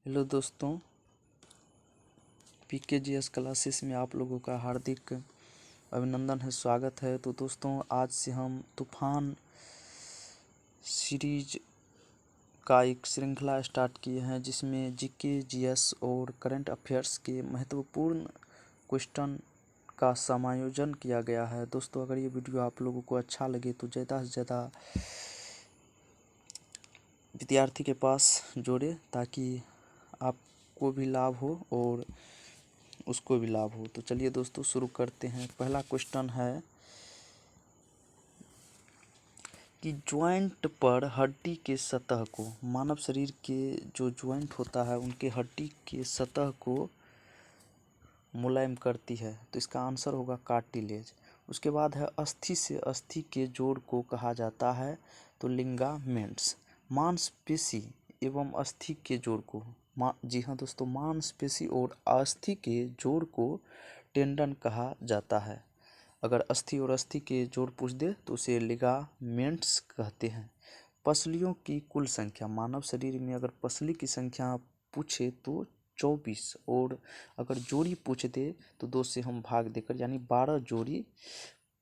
Hello दोस्तों, PKGS classes में आप लोगों का हार्दिक अभिनंदन है, स्वागत है। तो दोस्तों, आज से हम तूफान सीरीज का एक श्रृंखला स्टार्ट किए हैं, जिसमें GK GS और करंट अफेयर्स के महत्वपूर्ण क्वेश्चन का समायोजन किया गया है। दोस्तों, अगर ये वीडियो आप लोगों को अच्छा लगे तो ज़्यादा से ज़्यादा विद्यार्थी के पास जोड़े, ताकि आपको भी लाभ हो और उसको भी लाभ हो। तो चलिए दोस्तों, शुरू करते हैं। पहला क्वेश्चन है कि ज्वाइंट पर हड्डी के सतह को, मानव शरीर के जो ज्वाइंट होता है उनके हड्डी के सतह को मुलायम करती है। तो इसका आंसर होगा कार्टिलेज। उसके बाद है अस्थि से अस्थि के जोड़ को कहा जाता है तो लिगामेंट्स। मांसपेशी एवं अस्थि के जोड़ को, जी हाँ दोस्तों, मांसपेशी और अस्थि के जोड़ को टेंडन कहा जाता है। अगर अस्थि और अस्थि के जोड़ पूछ दे तो उसे लिगामेंट्स कहते हैं। पसलियों की कुल संख्या, मानव शरीर में अगर पसली की संख्या पूछे तो 24, और अगर जोड़ी पूछ दे तो 2 से हम भाग देकर यानी 12 जोड़ी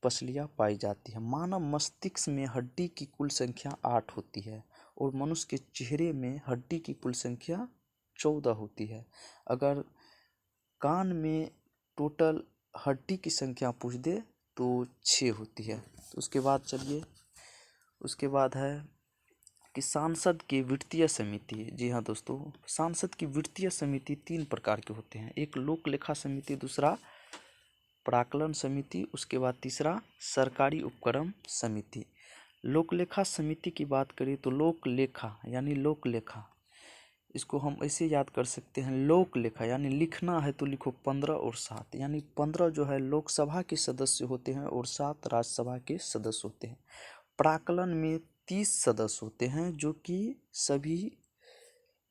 पसलियाँ पाई जाती है। मानव मस्तिष्क में हड्डी की कुल संख्या 8 होती है और मनुष्य के चेहरे में हड्डी की कुल संख्या 14 होती है। अगर कान में टोटल हड्डी की संख्या पूछ दे तो 6 होती है। तो उसके बाद चलिए, उसके बाद है कि सांसद की वित्तीय समिति। जी हाँ दोस्तों, सांसद की वित्तीय समिति 3 प्रकार के होते हैं। एक लोक लेखा समिति, दूसरा प्राक्कलन समिति, उसके बाद तीसरा सरकारी उपक्रम समिति। लोक लेखा समिति की बात करें तो लोक लेखा यानी लोक लेखा, इसको हम ऐसे याद कर सकते हैं। लोक लेखा यानी लिखना है तो लिखो 15 और 7, यानी 15 जो है लोकसभा के सदस्य होते हैं और 7 राज्यसभा के सदस्य होते हैं। प्राक्कलन में 30 सदस्य होते हैं जो कि सभी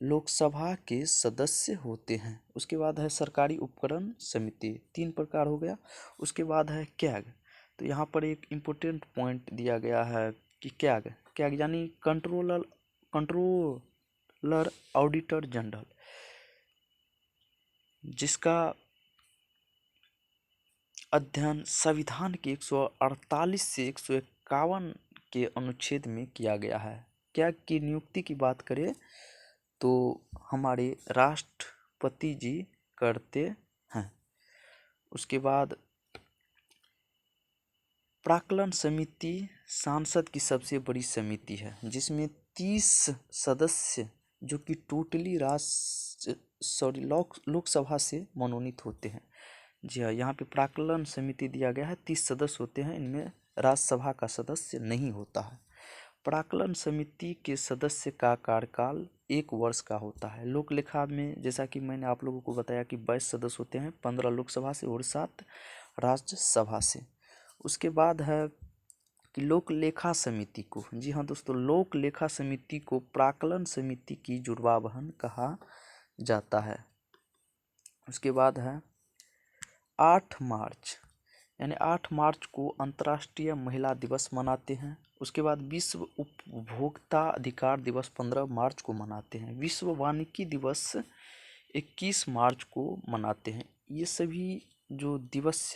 लोकसभा के सदस्य होते हैं। उसके बाद है सरकारी उपकरण समिति, 3 प्रकार हो गया। उसके बाद है कैग। तो यहाँ पर एक इम्पोर्टेंट पॉइंट दिया गया है कि कैग यानी कंट्रोलर ऑडिटर जनरल, जिसका अध्ययन संविधान के 148 से 151 के अनुच्छेद में किया गया है। कैग की नियुक्ति की बात करें तो हमारे राष्ट्रपति जी करते हैं। उसके बाद प्राक्कलन समिति सांसद की सबसे बड़ी समिति है, जिसमें 30 सदस्य जो कि टोटली लोकसभा से मनोनीत होते हैं। जी हाँ, यहाँ पे प्राक्कलन समिति दिया गया है, 30 सदस्य होते हैं, इनमें राज्यसभा का सदस्य नहीं होता है। प्राक्कलन समिति के सदस्य का कार्यकाल 1 वर्ष का होता है। लोक लेखा में जैसा कि मैंने आप लोगों को बताया कि 22 सदस्य होते हैं, 15 लोकसभा से और 7 राज्यसभा से। उसके बाद है कि लोक लेखा समिति को, जी हाँ दोस्तों, लोक लेखा समिति को प्राक्कलन समिति की जुड़वा बहन कहा जाता है। उसके बाद है 8 मार्च, यानी 8 मार्च को अंतर्राष्ट्रीय महिला दिवस मनाते हैं। उसके बाद विश्व उपभोक्ता अधिकार दिवस 15 मार्च को मनाते हैं। विश्व वानिकी दिवस 21 मार्च को मनाते हैं। ये सभी जो दिवस,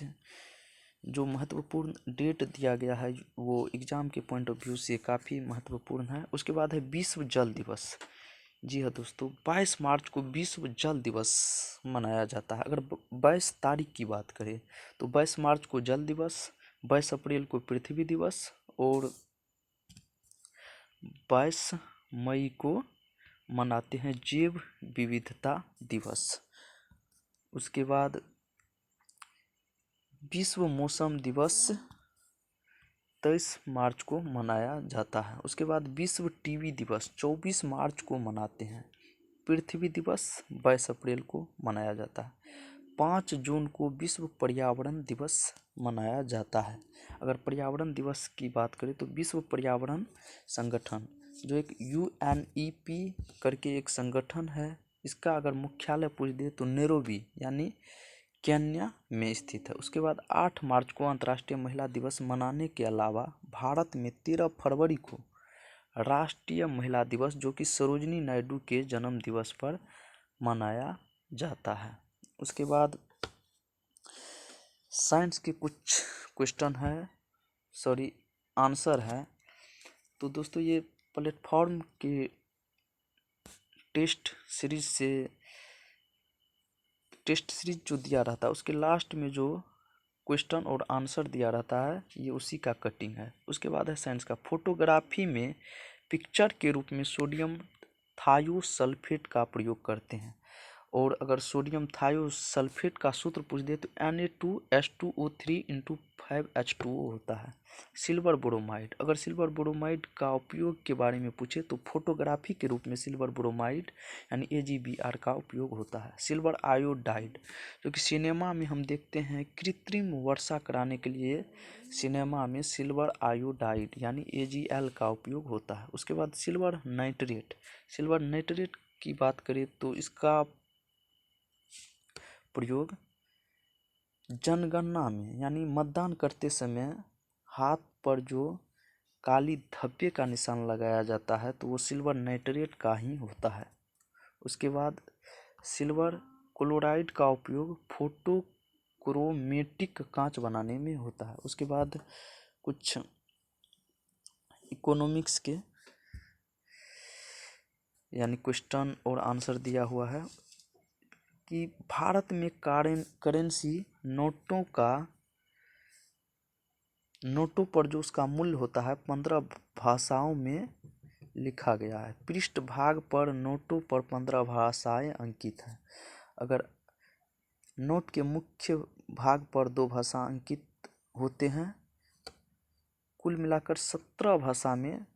जो महत्वपूर्ण डेट दिया गया है, वो एग्ज़ाम के पॉइंट ऑफ व्यू से काफ़ी महत्वपूर्ण है। उसके बाद है विश्व जल दिवस। जी हाँ दोस्तों, 22 मार्च को विश्व जल दिवस मनाया जाता है। अगर 22 तारीख की बात करें तो 22 मार्च को जल दिवस, 22 अप्रैल को पृथ्वी दिवस और 22 मई को मनाते हैं जैव विविधता दिवस। उसके बाद विश्व मौसम दिवस 23 मार्च को मनाया जाता है। उसके बाद विश्व टीबी दिवस 24 मार्च को मनाते हैं। पृथ्वी दिवस 22 अप्रैल को मनाया जाता है। 5 जून को विश्व पर्यावरण दिवस मनाया जाता है। अगर पर्यावरण दिवस की बात करें तो विश्व पर्यावरण संगठन, जो एक UNEP करके एक संगठन है, इसका अगर मुख्यालय पूछ दे तो नैरोबी यानी केन्या में स्थित है। उसके बाद 8 मार्च को अंतर्राष्ट्रीय महिला दिवस मनाने के अलावा भारत में 13 फरवरी को राष्ट्रीय महिला दिवस, जो कि सरोजिनी नायडू के जन्म दिवस पर मनाया जाता है। उसके बाद साइंस के कुछ क्वेश्चन आंसर है। तो दोस्तों ये प्लेटफॉर्म के टेस्ट सीरीज जो दिया रहता है उसके लास्ट में जो क्वेश्चन और आंसर दिया रहता है ये उसी का कटिंग है। उसके बाद है साइंस का फोटोग्राफी में पिक्चर के रूप में सोडियम थायोसल्फेट का प्रयोग करते हैं। और अगर सोडियम थायोसल्फेट का सूत्र पूछ दे तो Na2H2O3 × 5H2O होता है। सिल्वर ब्रोमाइड, अगर सिल्वर ब्रोमाइड का उपयोग के बारे में पूछे तो फोटोग्राफी के रूप में सिल्वर ब्रोमाइड यानी AgBr का उपयोग होता है। सिल्वर आयोडाइड जो कि सिनेमा में हम देखते हैं कृत्रिम वर्षा कराने के लिए सिनेमा में सिल्वर आयोडाइड यानी AgL का उपयोग होता है। उसके बाद सिल्वर नाइट्रेट की बात करें तो इसका प्रयोग जनगणना में यानी मतदान करते समय हाथ पर जो काली धब्बे का निशान लगाया जाता है तो वो सिल्वर नाइट्रेट का ही होता है। उसके बाद सिल्वर क्लोराइड का उपयोग फोटोक्रोमेटिक कांच बनाने में होता है। उसके बाद कुछ इकोनॉमिक्स के यानी क्वेश्चन और आंसर दिया हुआ है कि भारत में करेंसी नोटों पर जो उसका मूल्य होता है 15 भाषाओं में लिखा गया है। पृष्ठ भाग पर नोटों पर 15 भाषाएं अंकित हैं। अगर नोट के मुख्य भाग पर 2 भाषा अंकित होते हैं, कुल मिलाकर 17 भाषा में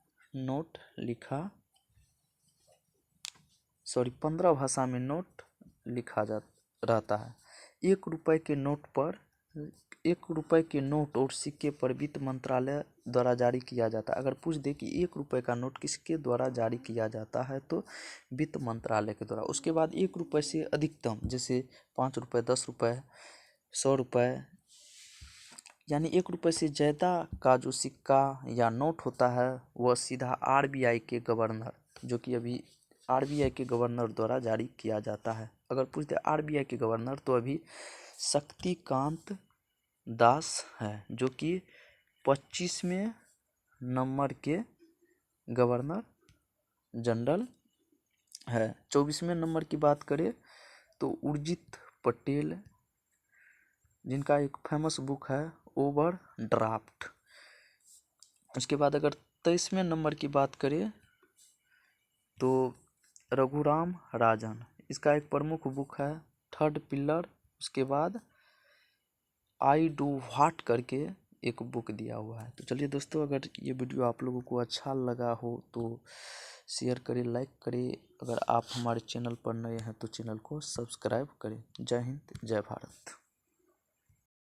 15 भाषा में नोट लिखा रहता है। 1 रुपए के नोट और सिक्के पर वित्त मंत्रालय द्वारा जारी किया जाता है। अगर पूछ दे कि 1 रुपए का नोट किसके द्वारा जारी किया जाता है तो वित्त मंत्रालय के द्वारा। उसके बाद 1 रुपए से अधिकतम जैसे 5 रुपए, 10 रुपए, 100 रुपए यानी 1 रुपए से ज़्यादा का जो सिक्का या नोट होता है वह सीधा RBI के गवर्नर जो कि अभी RBI के गवर्नर द्वारा जारी किया जाता है। अगर पूछते RBI के गवर्नर तो अभी शक्तिकांत दास है जो कि 25वें नंबर के गवर्नर जनरल है। 24वें नंबर की बात करें तो उर्जित पटेल जिनका एक फेमस बुक है ओवरड्राफ्ट। उसके बाद अगर 23वें नंबर की बात करें तो रघुराम राजन, इसका एक प्रमुख बुक है थर्ड पिलर। उसके बाद आई डू व्हाट करके एक बुक दिया हुआ है। तो चलिए दोस्तों, अगर ये वीडियो आप लोगों को अच्छा लगा हो तो शेयर करें, लाइक करें। अगर आप हमारे चैनल पर नए हैं तो चैनल को सब्सक्राइब करें। जय हिंद, जय भारत।